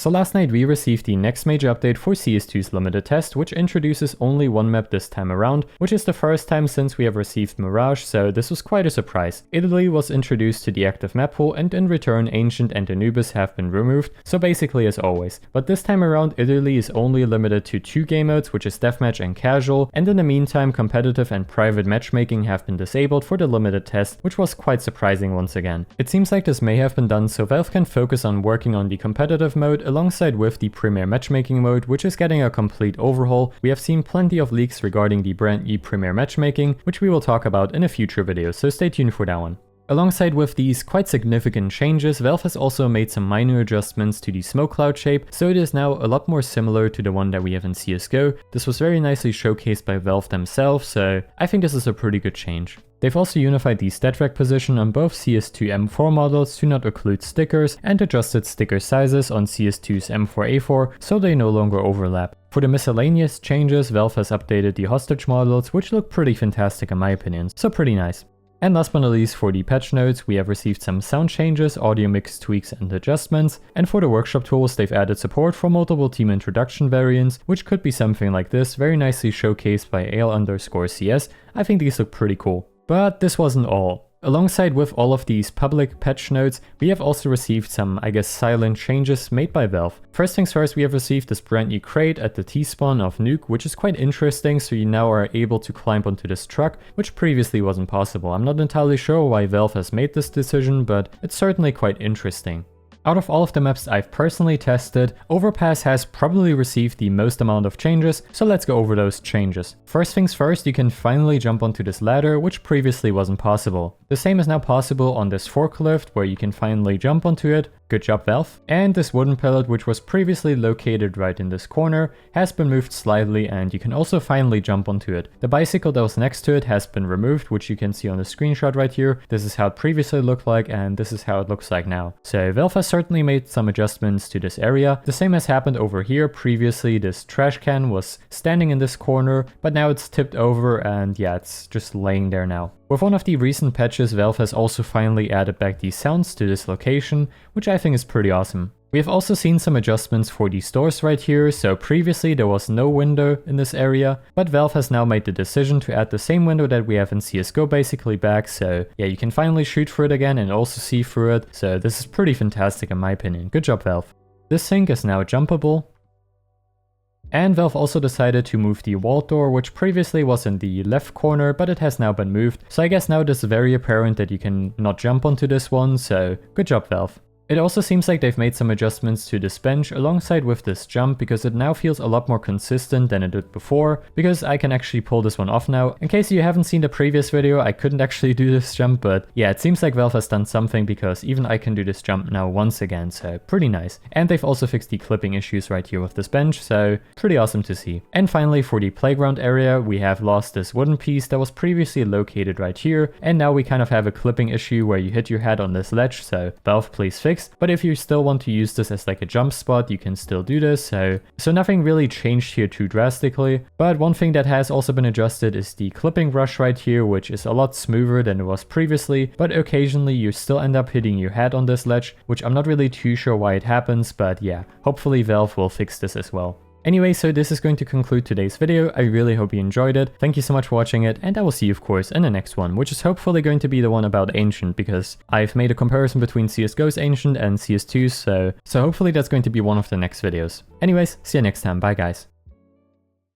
So last night we received the next major update for CS2's limited test, which introduces only one map this time around, which is the first time since we have received Mirage, so this was quite a surprise. Italy was introduced to the active map pool, and in return Ancient and Anubis have been removed, so basically as always. But this time around Italy is only limited to 2 game modes, which is deathmatch and casual, and in the meantime competitive and private matchmaking have been disabled for the limited test, which was quite surprising once again. It seems like this may have been done so Valve can focus on working on the competitive mode alongside with the Premier Matchmaking mode, which is getting a complete overhaul. We have seen plenty of leaks regarding the brand new Premier Matchmaking, which we will talk about in a future video, so stay tuned for that one. Alongside with these quite significant changes, Valve has also made some minor adjustments to the smoke cloud shape, so it is now a lot more similar to the one that we have in CSGO. This was very nicely showcased by Valve themselves, so I think this is a pretty good change. They've also unified the stat rack position on both CS2 M4 models to not occlude stickers, and adjusted sticker sizes on CS2's M4A4 so they no longer overlap. For the miscellaneous changes, Valve has updated the hostage models, which look pretty fantastic in my opinion, so pretty nice. And last but not least, for the patch notes, we have received some sound changes, audio mix tweaks and adjustments, and for the workshop tools they've added support for multiple team introduction variants, which could be something like this, very nicely showcased by ale_CS. I think these look pretty cool. But this wasn't all. Alongside with all of these public patch notes, we have also received some, I guess, silent changes made by Valve. First things first, we have received this brand new crate at the T-spawn of Nuke, which is quite interesting, so you now are able to climb onto this truck, which previously wasn't possible. I'm not entirely sure why Valve has made this decision, but it's certainly quite interesting. Out of all of the maps I've personally tested, Overpass has probably received the most amount of changes, so let's go over those changes. First things first, you can finally jump onto this ladder, which previously wasn't possible. The same is now possible on this forklift, where you can finally jump onto it. Good job, Valve. And this wooden pallet, which was previously located right in this corner, has been moved slightly and you can also finally jump onto it. The bicycle that was next to it has been removed, which you can see on the screenshot right here. This is how it previously looked like and this is how it looks like now. So Valve has certainly made some adjustments to this area. The same has happened over here. Previously this trash can was standing in this corner, but now it's tipped over and yeah, it's just laying there now. With one of the recent patches, Valve has also finally added back these sounds to this location, which I think is pretty awesome. We have also seen some adjustments for these doors right here, so previously there was no window in this area, but Valve has now made the decision to add the same window that we have in CSGO basically back, so yeah, you can finally shoot through it again and also see through it, so this is pretty fantastic in my opinion. Good job, Valve. This sink is now jumpable. And Valve also decided to move the vault door, which previously was in the left corner, but it has now been moved. So I guess now it is very apparent that you can not jump onto this one, so good job, Valve. It also seems like they've made some adjustments to this bench alongside with this jump because it now feels a lot more consistent than it did before, because I can actually pull this one off now. In case you haven't seen the previous video, I couldn't actually do this jump, but yeah, it seems like Valve has done something because even I can do this jump now once again, so pretty nice. And they've also fixed the clipping issues right here with this bench, so pretty awesome to see. And finally, for the playground area, we have lost this wooden piece that was previously located right here, and now we kind of have a clipping issue where you hit your head on this ledge, so Valve please fix. But if you still want to use this as like a jump spot, you can still do this, so nothing really changed here too drastically. But one thing that has also been adjusted is the clipping rush right here, which is a lot smoother than it was previously, but occasionally you still end up hitting your head on this ledge, which I'm not really too sure why it happens, but yeah, hopefully Valve will fix this as well. Anyway, so this is going to conclude today's video. I really hope you enjoyed it. Thank you so much for watching it, and I will see you of course in the next one, which is hopefully going to be the one about Ancient, because I've made a comparison between CSGO's Ancient and CS2's, so hopefully that's going to be one of the next videos. Anyways, see you next time. Bye guys.